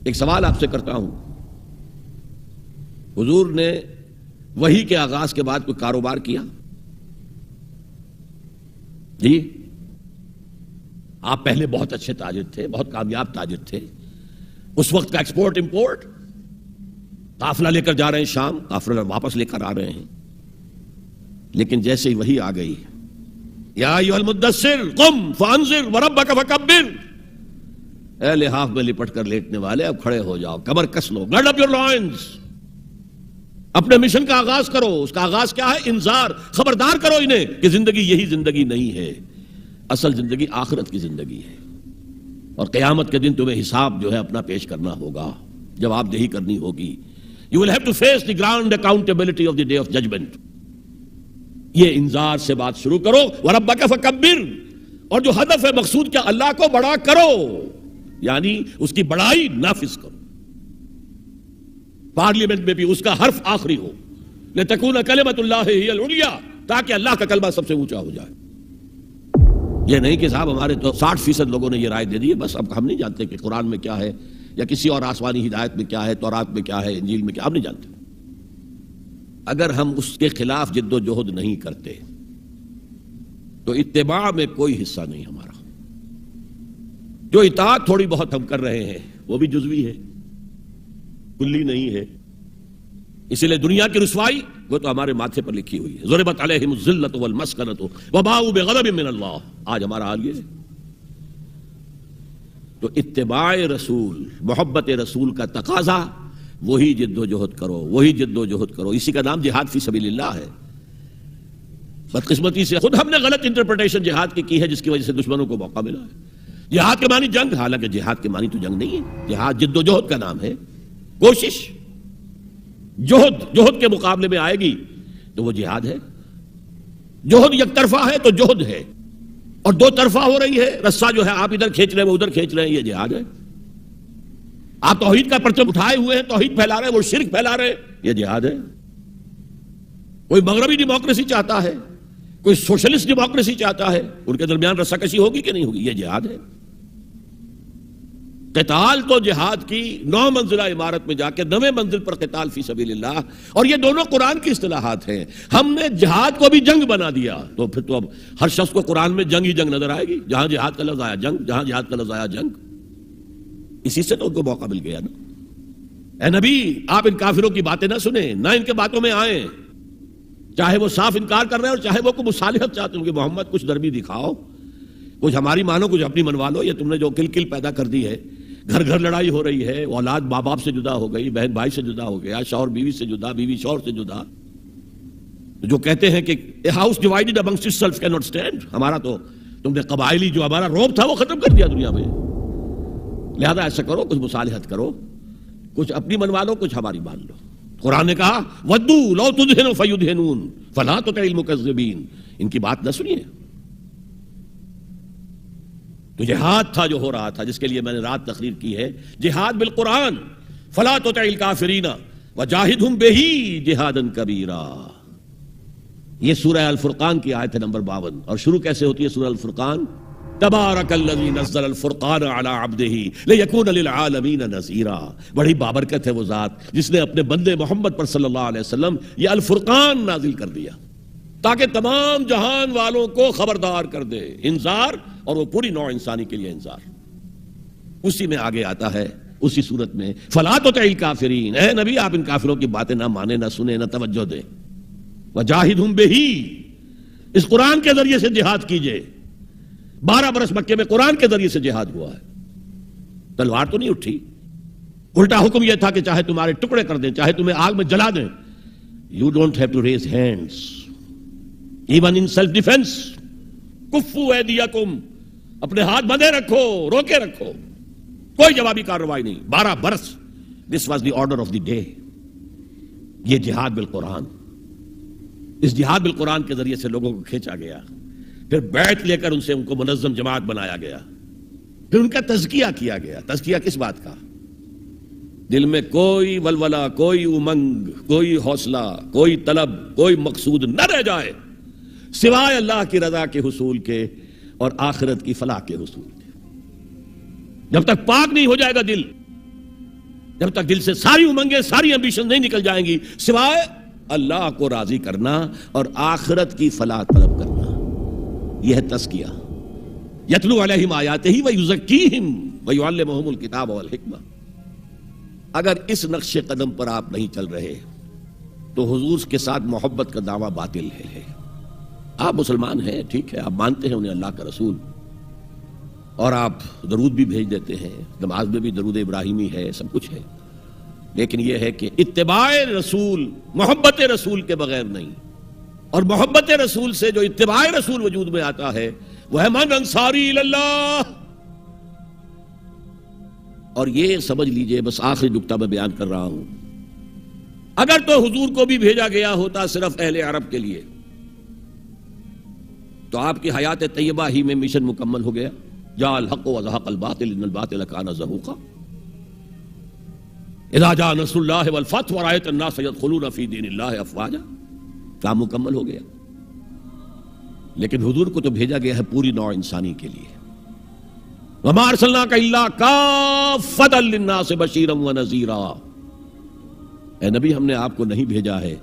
ایک سوال آپ سے کرتا ہوں، حضور نے وحی کے آغاز کے بعد کوئی کاروبار کیا؟ جی، آپ پہلے بہت اچھے تاجر تھے، بہت کامیاب تاجر تھے، اس وقت کا ایکسپورٹ امپورٹ، قافلہ لے کر جا رہے ہیں شام، قافلہ واپس لے کر آ رہے ہیں، لیکن جیسے ہی وحی آ گئی، یا ایھا المدثر قم فانذر وربک فکبر، اے لحاف میں لپٹ کر لیٹنے والے اب کھڑے ہو جاؤ، کمر کس لو، گرڈ اپ یور لائنز، اپنے مشن کا آغاز کرو۔ اس کا آغاز کیا ہے؟ انذار، خبردار کرو انہیں کہ زندگی یہی زندگی نہیں ہے، اصل زندگی آخرت کی زندگی ہے، اور قیامت کے دن تمہیں حساب جو ہے اپنا پیش کرنا ہوگا، جواب دہی کرنی ہوگی۔ You will have to face the grand accountability of the day of judgment۔ یہ انذار سے بات شروع کرو، وَرَبَّكَ فَكَبِّرْ، اور جو ہدف ہے مقصود کیا، اللہ کو بڑا کرو، یعنی اس کی بڑائی نافذ کرو۔ پارلیمنٹ میں بھی اس کا حرف آخری ہو، لِتَكُونَ كَلِمَةُ اللَّهِ هِيَ الْعُلْيَا، تاکہ اللہ کا کلمہ سب سے اونچا ہو جائے۔ یہ نہیں کہ صاحب ہمارے تو 60% لوگوں نے یہ رائے دے دی ہے، بس اب ہم نہیں جانتے کہ قرآن میں کیا ہے یا کسی اور آسمانی ہدایت میں کیا ہے، تورات میں کیا ہے، انجیل میں کیا، ہم نہیں جانتے۔ اگر ہم اس کے خلاف جد و جہد نہیں کرتے تو اتباع میں کوئی حصہ نہیں ہمارا۔ جو اطاعت تھوڑی بہت ہم کر رہے ہیں وہ بھی جزوی ہے، کلی نہیں ہے، اسی لیے دنیا کی رسوائی وہ تو ہمارے ماتھے پر لکھی ہوئی ہے، ضربت علیہم الذلۃ والمسکنۃ وباؤوا بغضب من اللہ۔ آج ہمارا حال یہ ہے۔ تو اتباع رسول، محبت رسول کا تقاضا، وہی جد و جہد کرو، وہی جد و جہد کرو، اسی کا نام جہاد فی سبیل اللہ ہے۔ بدقسمتی سے خود ہم نے غلط انٹرپریٹیشن جہاد کی ہے، جس کی وجہ سے دشمنوں کو موقع ملا ہے۔ جہاد کے معنی جنگ، حالانکہ جہاد کے معنی تو جنگ نہیں ہے، جہاد جد و جہد کا نام ہے، کوشش۔ جوہد کے مقابلے میں آئے گی تو وہ جہاد ہے۔ جوہد یک طرفہ ہے تو جوہد ہے، اور دو طرفہ ہو رہی ہے، رسہ جو ہے آپ ادھر کھینچ رہے ہیں وہ ادھر کھینچ رہے ہیں، یہ جہاد ہے۔ آپ توحید کا پرچم اٹھائے ہوئے ہیں، توحید پھیلا رہے ہیں، وہ شرک پھیلا رہے ہیں، یہ جہاد ہے۔ کوئی مغربی ڈیموکریسی چاہتا ہے، کوئی سوشلسٹ ڈیموکریسی چاہتا ہے، ان کے درمیان رسہ کشی ہوگی کہ نہیں ہوگی، یہ جہاد ہے۔ قتال تو جہاد کی 9 منزلہ عمارت میں جا کے 9ویں منزل پر قتال فی سبیل اللہ، اور یہ دونوں قرآن کی اصطلاحات ہیں۔ ہم نے جہاد کو بھی جنگ بنا دیا، تو پھر تو اب ہر شخص کو قرآن میں جنگ ہی جنگ نظر آئے گی، جہاں جہاد کا لفظ آیا جنگ، جہاں جہاد کا لفظ آیا جنگ۔ اسی سے تو ان کو موقع مل گیا نا۔ اے نبی، آپ ان کافروں کی باتیں نہ سنیں، نہ ان کے باتوں میں آئیں، چاہے وہ صاف انکار کر رہے ہیں اور چاہے وہ کوئی مصالحت چاہتے ہیں کہ محمد کچھ نرمی دکھاؤ، کچھ ہماری مانو، کچھ اپنی منوا لو۔ یہ تم نے جو کل پیدا کر دی ہے، گھر گھر لڑائی ہو رہی ہے، اولاد ماں باپ سے جدا ہو گئی، بہن بھائی سے جدا ہو گیا، شوہر بیوی سے جدا، بیوی شوہر سے جدا۔ جو کہتے ہیں کہ a house divided amongst itself cannot stand، ہمارا تو تم نے قبائلی جو ہمارا روب تھا وہ ختم کر دیا دنیا میں۔ لہذا ایسا کرو، کچھ مصالحت کرو، کچھ اپنی منوا لو، کچھ ہماری مان لو۔ قرآن نے کہا وَدُّوا لَوْ تُدْهِنُ فَيُدْهِنُونَ فَلَا تُطِعِ الْمُكَذِّبِينَ، ان کی بات نہ سنیے۔ تو جہاد تھا جو ہو رہا تھا، جس کے لیے میں نے رات تقریر کی ہے، جہاد بالقرآن، فَلَا تُطِعِ الْكَافِرِينَ وَجَاهِدْهُمْ بِهِ جِهَادًا كَبِيرًا۔ یہ سورہ الفرقان کی آیت ہے نمبر 52، اور شروع کیسے ہوتی ہے سورہ الفرقان؟ تبارک الذی نزل الفرقان علی عبدہ لیکون للعالمین نذیرا۔ بڑی بابرکت ہے وہ ذات جس نے اپنے بندے محمد پر صلی اللہ علیہ وسلم یہ الفرقان نازل کر دیا تاکہ تمام جہان والوں کو خبردار کر دے، انذار، اور وہ پوری نوع انسانی کے لیے انذار۔ اسی میں آگے آتا ہے اسی صورت میں فلا تطع الکافرین، اے نبی آپ ان کافروں کی باتیں نہ مانیں، نہ سنیں، نہ توجہ دیں۔ وجاہدہم بہ، اس قرآن کے ذریعے سے جہاد کیجئے۔ 12 برس مکے میں قرآن کے ذریعے سے جہاد ہوا ہے، تلوار تو نہیں اٹھی۔ الٹا حکم یہ تھا کہ چاہے تمہارے ٹکڑے کر دیں، چاہے تمہیں آگ میں جلا دیں، you don't have to raise hands even in self defense۔ کفوا ایدیکم، اپنے ہاتھ بندھے رکھو، روکے رکھو، کوئی جوابی کارروائی نہیں۔ 12 برس، this was the order of the day۔ یہ جہاد بالقرآن، اس جہاد بالقرآن کے ذریعے سے لوگوں کو کھینچا گیا، پھر بیعت لے کر ان سے ان کو منظم جماعت بنایا گیا، پھر ان کا تزکیہ کیا گیا۔ تزکیہ کس بات کا؟ دل میں کوئی ولولہ، کوئی امنگ، کوئی حوصلہ، کوئی طلب، کوئی مقصود نہ رہ جائے سوائے اللہ کی رضا کے حصول کے اور آخرت کی فلاح کے حصول کے۔ جب تک پاک نہیں ہو جائے گا دل، جب تک دل سے ساری امنگیں ساری ایمبیشن نہیں نکل جائیں گی سوائے اللہ کو راضی کرنا اور آخرت کی فلاح طلب کرنا. یہ ہے تزکیہ. یتلو علیہم آیاتہ ویزکیہم ویعلمہم الکتاب والحکمہ. اگر اس نقش قدم پر آپ نہیں چل رہے تو حضور کے ساتھ محبت کا دعویٰ باطل ہے. آپ مسلمان ہیں، ٹھیک ہے، آپ مانتے ہیں انہیں اللہ کا رسول، اور آپ درود بھی بھیج دیتے ہیں، نماز میں بھی درود ابراہیمی ہے، سب کچھ ہے، لیکن یہ ہے کہ اتباع رسول محبت رسول کے بغیر نہیں. اور محبت رسول سے جو اتباع رسول وجود میں آتا ہے وہ ہے من انصاری اللہ. اور یہ سمجھ لیجئے، بس آخری نکتہ میں بیان کر رہا ہوں، اگر تو حضور کو بھی بھیجا گیا ہوتا صرف اہل عرب کے لیے تو آپ کی حیات طیبہ ہی میں مشن مکمل ہو گیا. جاء الحق وزهق الباطل ان الباطل كان زهوقا اذا جاء نصر الله والفتح ورأيت الناس يدخلون في دين الله افواجا. کام مکمل ہو گیا. لیکن حضور کو تو بھیجا گیا ہے پوری نوع انسانی کے لیے. وما ارسلناک الا کافۃ للناس بشیرا ونذیرا. اے نبی، ہم نے آپ کو نہیں بھیجا ہے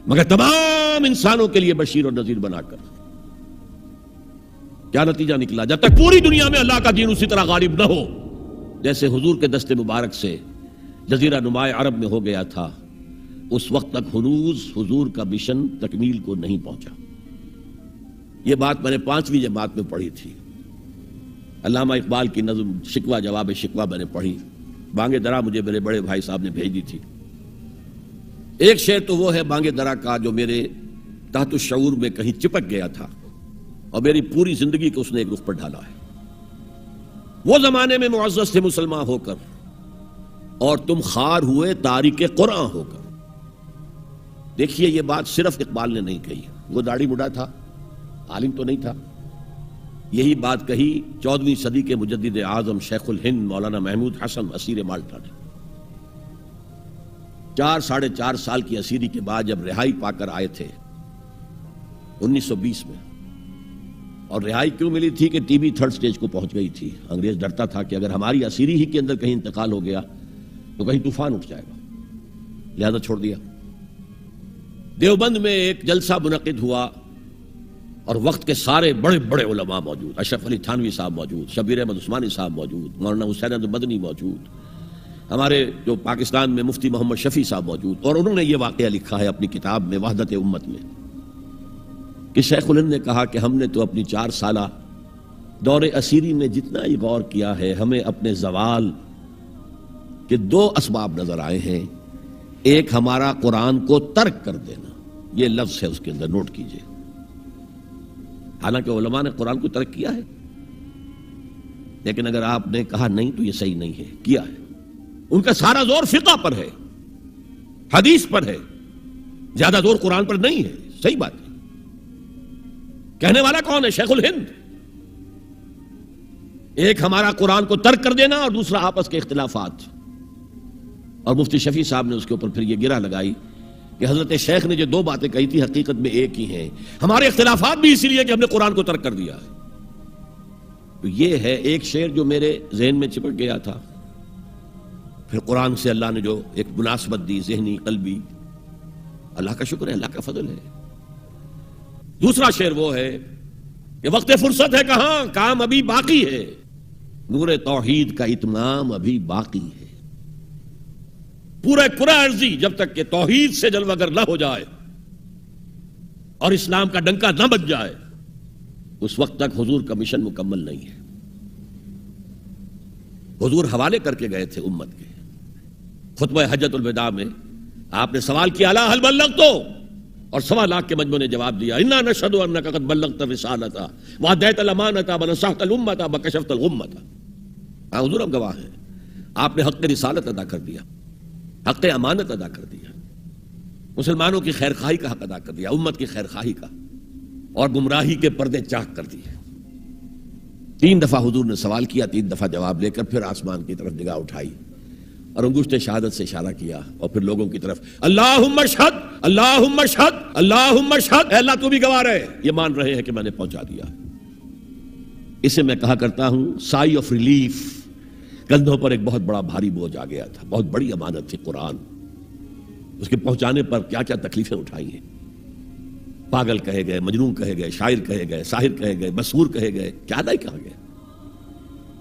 مگر تمام انسانوں کے لیے بشیر اور نذیر بنا کر. کیا نتیجہ نکلا؟ جب تک پوری دنیا میں اللہ کا دین اسی طرح غالب نہ ہو جیسے حضور کے دست مبارک سے جزیرہ نماء عرب میں ہو گیا تھا، اس وقت تک ہنوز حضور کا مشن تکمیل کو نہیں پہنچا. یہ بات میں نے 5ویں جماعت میں پڑھی تھی. علامہ اقبال کی نظم شکوہ جواب شکوہ میں نے پڑھی، بانگے درا مجھے میرے بڑے بھائی صاحب نے بھیج دی تھی. ایک شعر تو وہ ہے بانگے درا کا جو میرے تحت الشعور میں کہیں چپک گیا تھا اور میری پوری زندگی کو اس نے ایک رخ پر ڈالا ہے. وہ زمانے میں معزز تھے مسلمان ہو کر اور تم خار ہوئے تارک قرآن ہو کر. دیکھیے، یہ بات صرف اقبال نے نہیں کہی، وہ داڑھی مڈا تھا، عالم تو نہیں تھا. یہی بات کہی 14ویں صدی کے مجدد اعظم شیخ الہند مولانا محمود حسن اسیر مالٹا نے. 4 سال کی اسیری کے بعد جب رہائی پا کر آئے تھے 1920 میں، اور رہائی کیوں ملی تھی کہ ٹی بی 3rd سٹیج کو پہنچ گئی تھی. انگریز ڈرتا تھا کہ اگر ہماری اسیری ہی کے اندر کہیں انتقال ہو گیا تو کہیں طوفان اٹھ جائے گا، لہذا چھوڑ دیا. دیوبند میں ایک جلسہ منعقد ہوا اور وقت کے سارے بڑے بڑے علماء موجود، اشرف علی تھانوی صاحب موجود، شبیر احمد عثمانی صاحب موجود، مولانا حسین احمد مدنی موجود، ہمارے جو پاکستان میں مفتی محمد شفیع صاحب موجود. اور انہوں نے یہ واقعہ لکھا ہے اپنی کتاب میں وحدت امت میں کہ شیخ الہند نے کہا کہ ہم نے تو اپنی 4 سالہ دور اسیری میں جتنا ہی غور کیا ہے، ہمیں اپنے زوال کے 2 اسباب نظر آئے ہیں. ایک ہمارا قرآن کو ترک کر دینا، یہ لفظ ہے اس کے اندر، نوٹ کیجئے. حالانکہ علماء نے قرآن کو ترک کیا ہے، لیکن اگر آپ نے کہا نہیں تو یہ صحیح نہیں ہے، کیا ہے. ان کا سارا زور فقہ پر ہے، حدیث پر ہے، زیادہ زور قرآن پر نہیں ہے. صحیح بات ہے. کہنے والا کون ہے؟ شیخ الہند. ایک ہمارا قرآن کو ترک کر دینا اور دوسرا آپس کے اختلافات. اور مفتی شفیع صاحب نے اس کے اوپر پھر یہ گرہ لگائی کہ حضرت شیخ نے جو 2 باتیں کہی تھی حقیقت میں ایک ہی ہیں. ہمارے اختلافات بھی اسی لیے کہ ہم نے قرآن کو ترک کر دیا ہے. تو یہ ہے ایک شعر جو میرے ذہن میں چپک گیا تھا. پھر قرآن سے اللہ نے جو ایک مناسبت دی، ذہنی قلبی، اللہ کا شکر ہے، اللہ کا فضل ہے. دوسرا شعر وہ ہے کہ وقت فرصت ہے کہاں، کام ابھی باقی ہے، نور توحید کا اتمام ابھی باقی ہے. پورا کرہ ارضی جب تک کہ توحید سے جلوگر نہ ہو جائے اور اسلام کا ڈنکا نہ بج جائے اس وقت تک حضور کا مشن مکمل نہیں ہے. حضور حوالے کر کے گئے تھے امت کے. خطبہ حجۃ الوداع میں آپ نے سوال کیا الا هل بلغت، اور 1.25 لاکھ کے مجمع نے جواب دیا انا نشهد انك قد بلغت الرسالۃ واديت الامانۃ ونصحت الامۃ وكشفت الغمۃ. حضور ہم گواہ ہیں، آپ نے حق رسالت ادا کر دیا، حق امانت ادا کر دیا، مسلمانوں کی خیر خواہی کا حق ادا کر دیا، امت کی خیر خواہی کا، اور گمراہی کے پردے چاک کر دیے. 3 دفعہ حضور نے سوال کیا، 3 دفعہ جواب لے کر پھر آسمان کی طرف نگاہ اٹھائی اور انگشت شہادت سے اشارہ کیا اور پھر لوگوں کی طرف اللہم اشہد اللہم اشہد اللہم اشہد، اے اللہ تو بھی گواہ رہے، یہ مان رہے ہیں کہ میں نے پہنچا دیا. اسے میں کہا کرتا ہوں سائی آف ریلیف، کندھوں پر ایک بہت بڑا بھاری بوجھ آ گیا تھا، بہت بڑی امانت تھی قرآن، اس کے پہنچانے پر کیا کیا تکلیفیں اٹھائی ہیں، پاگل کہے گئے، مجنون کہے گئے، شاعر کہے گئے، ساحر کہے گئے، مسحور کہے گئے، کیا نہیں کہا گیا،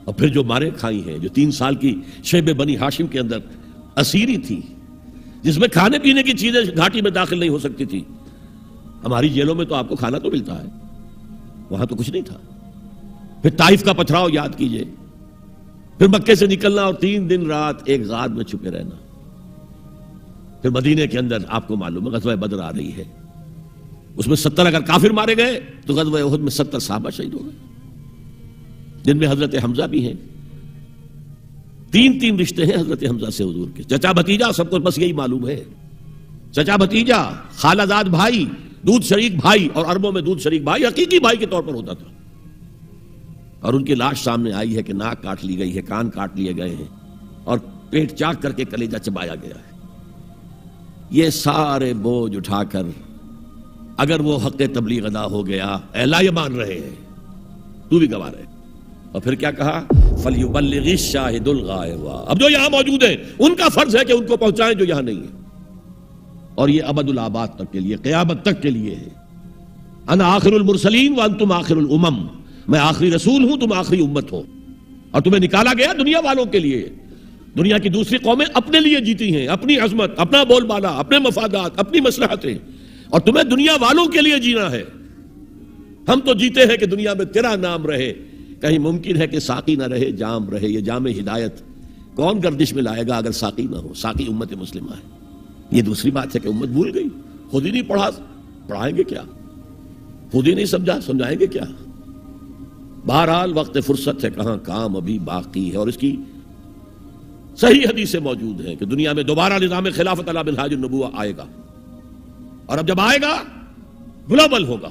اور پھر جو مارے کھائی ہیں، جو 3 سال کی شیب بنی ہاشم کے اندر اسیری تھی، جس میں کھانے پینے کی چیزیں گھاٹی میں داخل نہیں ہو سکتی تھی۔ ہماری جیلوں میں تو آپ کو کھانا تو ملتا ہے، وہاں تو کچھ نہیں تھا۔ پھر طائف کا پتھراؤ یاد کیجئے، پھر مکے سے نکلنا اور 3 دن رات ایک غار میں چھپے رہنا، پھر مدینے کے اندر آپ کو معلوم ہے غزوہ بدر آ رہی ہے، اس میں 70 اگر کافر مارے گئے تو غزوہ احد میں 70 صحابہ شہید ہو گئے، جن میں حضرت حمزہ بھی ہیں۔ 3 رشتے ہیں حضرت حمزہ سے حضور کے، چچا بھتیجا، سب کو بس یہی معلوم ہے، چچا بھتیجا، خالہ زاد بھائی، دودھ شریک بھائی، اور عربوں میں دودھ شریک بھائی حقیقی بھائی کے طور پر ہوتا تھا، اور ان کی لاش سامنے آئی ہے کہ ناک کاٹ لی گئی ہے، کان کاٹ لیے گئے ہیں، اور پیٹ چاک کر کے کلیجہ چبایا گیا ہے۔ یہ سارے بوجھ اٹھا کر اگر وہ حق تبلیغ ادا ہو گیا، اے اللہ یہ مان رہے ہیں، تو بھی گواہ رہے، اور پھر کیا کہا، فَلْيُبَلِّغِ الشَّاهِدُ الْغَائِبَ، اب جو یہاں موجود ہیں ان کا فرض ہے کہ ان کو پہنچائیں جو یہاں نہیں ہیں، اور یہ ابد الآباد تک کے لیے، قیامت تک کے لیے ہے۔ انا آخر المرسلین وانتم آخر الامم، میں آخری رسول ہوں، تم آخری امت ہو، اور تمہیں نکالا گیا دنیا والوں کے لیے۔ دنیا کی دوسری قومیں اپنے لیے جیتی ہیں، اپنی عظمت، اپنا بول بالا، اپنے مفادات، اپنی مصلحتیں، اور تمہیں دنیا والوں کے لیے جینا ہے۔ ہم تو جیتے ہیں کہ دنیا میں تیرا نام رہے، کہیں ممکن ہے کہ ساقی نہ رہے، جام رہے۔ یہ جام ہدایت کون گردش میں لائے گا اگر ساقی نہ ہو؟ ساقی امت مسلمہ ہے۔ یہ دوسری بات ہے کہ امت بھول گئی، خود ہی نہیں پڑھا، پڑھائیں گے کیا؟ خود ہی نہیں سمجھا، سمجھائیں گے کیا؟ بہرحال وقت فرصت ہے، کہاں کام ابھی باقی ہے، اور اس کی صحیح حدیثیں موجود ہیں کہ دنیا میں دوبارہ نظام خلافت علی منہاج النبوہ آئے گا، اور اب جب آئے گا گلوبل ہوگا۔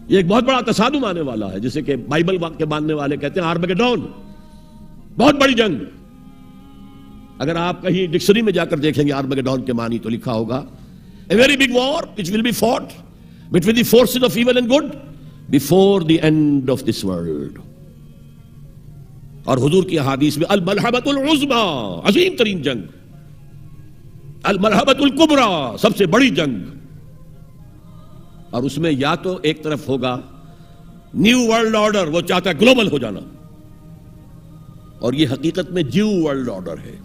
یہ ایک بہت بڑا تصادم آنے والا ہے، جسے کہ بائبل کے ماننے والے کہتے ہیں آرمگیڈون، بہت بڑی جنگ۔ اگر آپ کہیں ڈکشنری میں جا کر دیکھیں گے آرمگیڈون کے معنی تو لکھا ہوگا a very big war which will be fought between the forces of evil and good before the end of this world۔ اور حضور کی احادیث میں الملحمۃ العظمیٰ، عظیم ترین جنگ، الملحمۃ الکبریٰ، سب سے بڑی جنگ، اور اس میں یا تو ایک طرف ہوگا نیو ورلڈ آرڈر، وہ چاہتا ہے گلوبل ہو جانا، اور یہ حقیقت میں جیو ورلڈ آرڈر ہے۔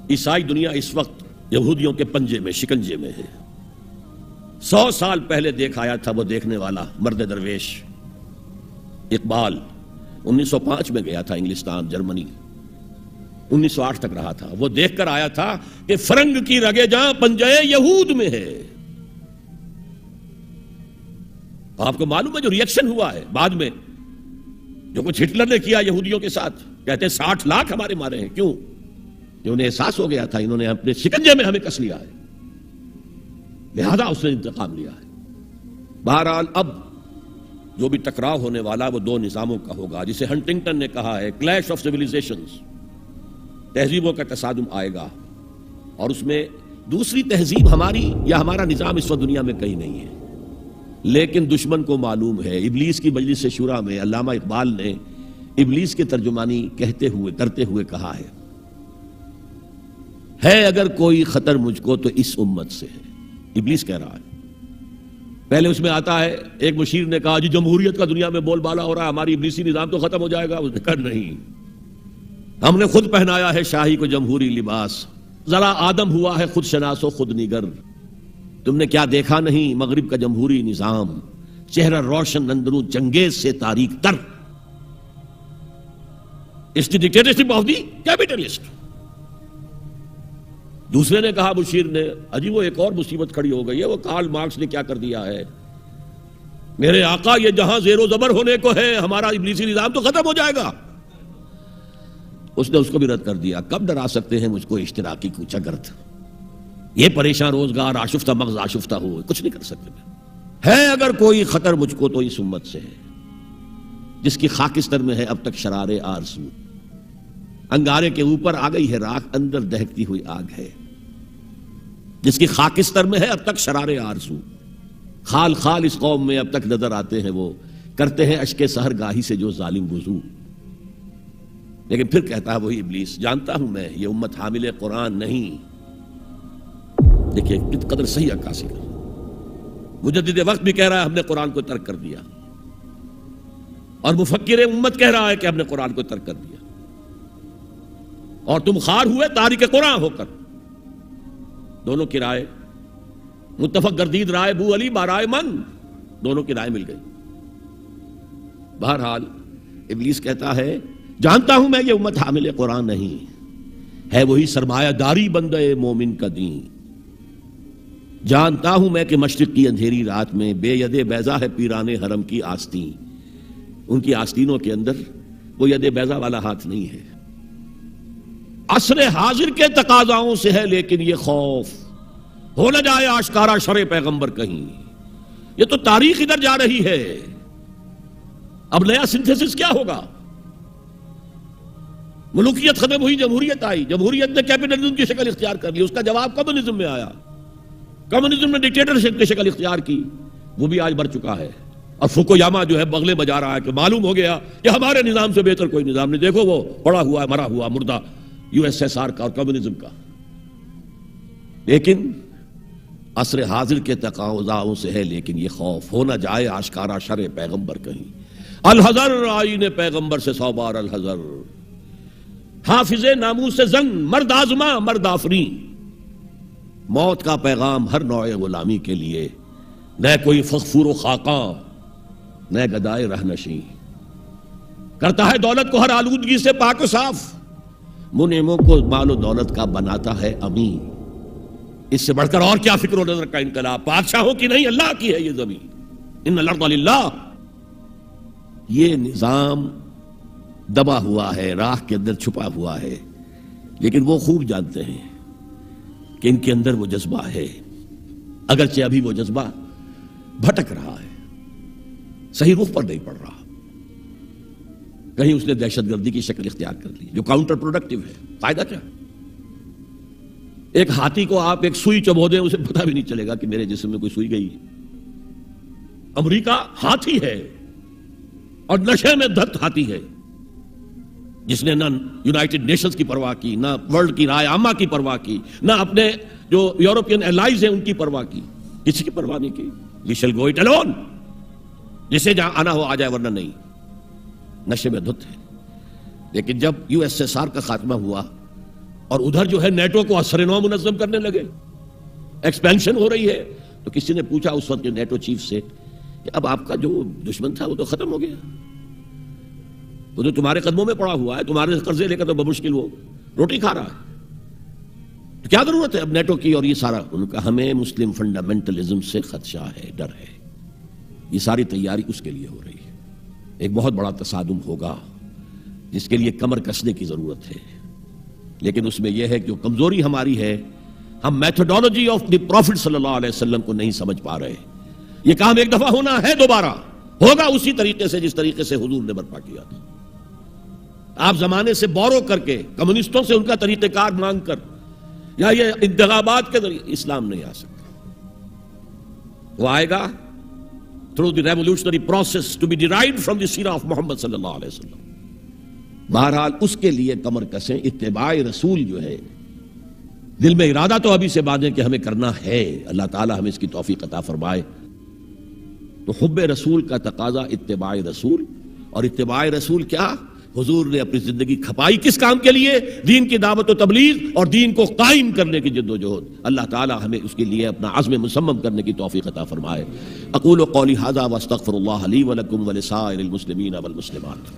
عیسائی دنیا اس وقت یہودیوں کے پنجے میں، شکنجے میں ہے۔ 100 سال پہلے دیکھ آیا تھا وہ دیکھنے والا مرد درویش اقبال، 1905 میں گیا تھا انگلستان، جرمنی، 1908 تک رہا تھا۔ وہ دیکھ کر آیا تھا کہ فرنگ کی رگے جہاں پنجے یہود میں ہے۔ آپ کو معلوم ہے جو ریئیکشن ہوا ہے بعد میں، جو کچھ ہٹلر نے کیا یہودیوں کے ساتھ، کہتے ہیں 60 لاکھ ہمارے مارے ہیں۔ کیوں؟ کہ انہیں احساس ہو گیا تھا انہوں نے اپنے شکنجے میں ہمیں کس لیا ہے، لہذا اس نے انتقام لیا ہے۔ بہرحال اب جو بھی ٹکراؤ ہونے والا وہ 2 نظاموں کا ہوگا، جسے ہنٹنگٹن نے کہا ہے کلیش آف سیویلائزیشنز، تہذیبوں کا تصادم آئے گا، اور اس میں دوسری تہذیب ہماری یا ہمارا نظام اس وقت دنیا میں کہیں نہیں ہے، لیکن دشمن کو معلوم ہے۔ ابلیس کی مجلس شورا میں علامہ اقبال نے ابلیس کے ترجمانی کرتے ہوئے کہا ہے اگر کوئی خطر مجھ کو تو اس امت سے ہے۔ ابلیس کہہ رہا ہے۔ پہلے اس میں آتا ہے ایک مشیر نے کہا جی جمہوریت کا دنیا میں بول بالا ہو رہا ہے، ہماری ابلیسی نظام تو ختم ہو جائے گا۔ اس نے کہا نہیں، ہم نے خود پہنایا ہے شاہی کو جمہوری لباس، ذرا آدم ہوا ہے خود شناس و خود نگر۔ تم نے کیا دیکھا نہیں مغرب کا جمہوری نظام، چہرہ روشن اندروں چنگیز سے تاریک تر، اس دی ڈکٹیٹرشپ آف دی کیپٹلسٹ۔ دوسرے نے کہا مشیر نے اجی وہ ایک اور مصیبت کھڑی ہو گئی ہے، وہ کارل مارکس نے کیا کر دیا ہے، میرے آقا یہ جہاں زیر و زبر ہونے کو ہے ہمارا ابلیسی نظام تو ختم ہو جائے گا۔ اس نے اس کو بھی رد کر دیا۔ کب ڈرا سکتے ہیں مجھ کو اشتراکی کو چگرد، یہ پریشان روزگار آشفتہ مغز آشفتہ ہو، کچھ نہیں کر سکتے۔ ہے اگر کوئی خطر مجھ کو تو اس امت سے ہے جس کی خاکستر میں ہے اب تک شرار آرزو، انگارے کے اوپر آ گئی ہے راکھ، اندر دہکتی ہوئی آگ ہے، جس کی خاکستر میں ہے اب تک شرار آرزو۔ خال خال اس قوم میں اب تک نظر آتے ہیں وہ، کرتے ہیں اشک سحر گاہی سے جو ظالم وضو۔ لیکن پھر کہتا ہے وہی ابلیس، جانتا ہوں میں یہ امت حامل قرآن نہیں. دیکھیے کت قدر صحیح عکاسی کر. مجدد وقت بھی کہہ رہا ہے ہم نے قرآن کو ترک کر دیا، اور مفکر امت کہہ رہا ہے کہ ہم نے قرآن کو ترک کر دیا، اور تم خار ہوئے تارک قرآن ہو کر. دونوں کی رائے متفق گردید رائے بو علی بارائے من، دونوں کی رائے مل گئی. بہرحال ابلیس کہتا ہے جانتا ہوں میں یہ امت حامل قرآن نہیں ہے، وہی سرمایہ داری بندہ مومن کا دین. جانتا ہوں میں کہ مشرق کی اندھیری رات میں بے ید بیضا ہے پیران حرم کی آستین. ان کی آستینوں کے اندر وہ ید بیضا والا ہاتھ نہیں ہے. عصر حاضر کے تقاضاؤں سے ہے لیکن یہ خوف، ہو نہ جائے آشکارا شرع پیغمبر کہیں. یہ تو تاریخ ادھر جا رہی ہے، اب نیا سنتھیسس کیا ہوگا؟ ملوکیت ختم ہوئی، جمہوریت آئی، جمہوریت نے کیپٹلزم کی شکل اختیار کر لی، اس کا جواب کمیونزم میں آیا، کمیونزم نے ڈکٹیٹرشپ کی شکل اختیار کی، وہ بھی آج بڑھ چکا ہے. اور فوکویاما جو ہے بغلے بجا رہا ہے کہ معلوم ہو گیا کہ ہمارے نظام سے بہتر کوئی نظام نہیں، دیکھو وہ پڑا ہوا ہے مرا ہوا مردہ یو ایس ایس آر کا اور کمیونزم کا. لیکن عصر حاضر کے تقاضاؤں سے ہے لیکن یہ خوف، ہو نہ جائے آشکارا شرع پیغمبر کہیں. الحذر آئین پیغمبر سے 100 بار الحذر، حافظ ناموس زن مرد آزما مرد آفرین. موت کا پیغام ہر نوع غلامی کے لیے، نہ کوئی فغفور و خاقاں نہ گدائے رہنشیں. کرتا ہے دولت کو ہر آلودگی سے پاک و صاف، منعموں کو مال و دولت کا بناتا ہے امین. اس سے بڑھ کر اور کیا فکر و نظر کا انقلاب؟ بادشاہوں کی نہیں اللہ کی ہے یہ زمین، ان الارض للہ. یہ نظام دبا ہوا ہے، راہ کے اندر چھپا ہوا ہے، لیکن وہ خوب جانتے ہیں کہ ان کے اندر وہ جذبہ ہے، اگرچہ ابھی وہ جذبہ بھٹک رہا ہے، صحیح رخ پر نہیں پڑ رہا. کہیں اس نے دہشت گردی کی شکل اختیار کر لی جو کاؤنٹر پروڈکٹیو ہے. فائدہ کیا؟ ایک ہاتھی کو آپ ایک سوئی چبو دیں، اسے پتہ بھی نہیں چلے گا کہ میرے جسم میں کوئی سوئی گئی. امریکہ ہاتھی ہے اور نشے میں دھت ہاتھی ہے، جس نے نہ یونائٹڈ نیشنز کی پرواہ کی، نہ ورلڈ کی رائے عامہ کی پرواہ کی، نہ اپنے جو یورپین الائز ہیں ان کی پرواہ کی، کسی کی پرواہ نہیں کی. وی شل گو اٹ الون، جسے جہاں آنا ہو آ جائے ورنہ نہیں. نشے میں دھت ہے. لیکن جب یو ایس ایس آر کا خاتمہ ہوا اور ادھر جو ہے نیٹو کو اثر نو منظم کرنے لگے، ایکسپینشن ہو رہی ہے، تو کسی نے پوچھا اس وقت کے نیٹو چیف سے کہ اب آپ کا جو دشمن تھا وہ تو ختم ہو گیا، وہ تو تمہارے قدموں میں پڑا ہوا ہے، تمہارے قرضے لے کر تو بمشکل وہ روٹی کھا رہا ہے، تو کیا ضرورت ہے اب نیٹو کی اور یہ سارا؟ ان کا ہمیں مسلم فنڈامنٹلزم سے خدشہ ہے، ڈر ہے. یہ ساری تیاری اس کے لیے ہو رہی ہے. ایک بہت بڑا تصادم ہوگا جس کے لیے کمر کسنے کی ضرورت ہے، لیکن اس میں یہ ہے کہ جو کمزوری ہماری ہے، ہم میتھڈالوجی آف دی پروفٹ صلی اللہ علیہ وسلم کو نہیں سمجھ پا رہے. یہ کام ایک دفعہ ہونا ہے، دوبارہ ہوگا اسی طریقے سے جس طریقے سے حضور نے برپا کیا تھا. آپ زمانے سے بورو کر کے، کمیونسٹوں سے ان کا طریقہ کار مانگ کر، یا یہ انتخابات کے ذریعے اسلام نہیں آ سکتا. وہ آئے گا through the revolutionary process to be derived from the سیرہ of محمد صلی اللہ علیہ وسلم. بہرحال اس کے لیے کمر کسیں. اتباع رسول جو ہے دل میں ارادہ تو ابھی سے باندھیں کہ ہمیں کرنا ہے، اللہ تعالی ہمیں اس کی توفیق عطا فرمائے. تو حب رسول کا تقاضا اتباع رسول، اور اتباع رسول کیا؟ حضور نے اپنی زندگی کھپائی کس کام کے لیے؟ دین کی دعوت و تبلیغ اور دین کو قائم کرنے کی جد و جہد. اللہ تعالی ہمیں اس کے لیے اپنا عزم مصمم کرنے کی توفیق عطا فرمائے. اقول قولی ھذا واستغفر اللہ لی ولکم ولسائر المسلمین والمسلمات.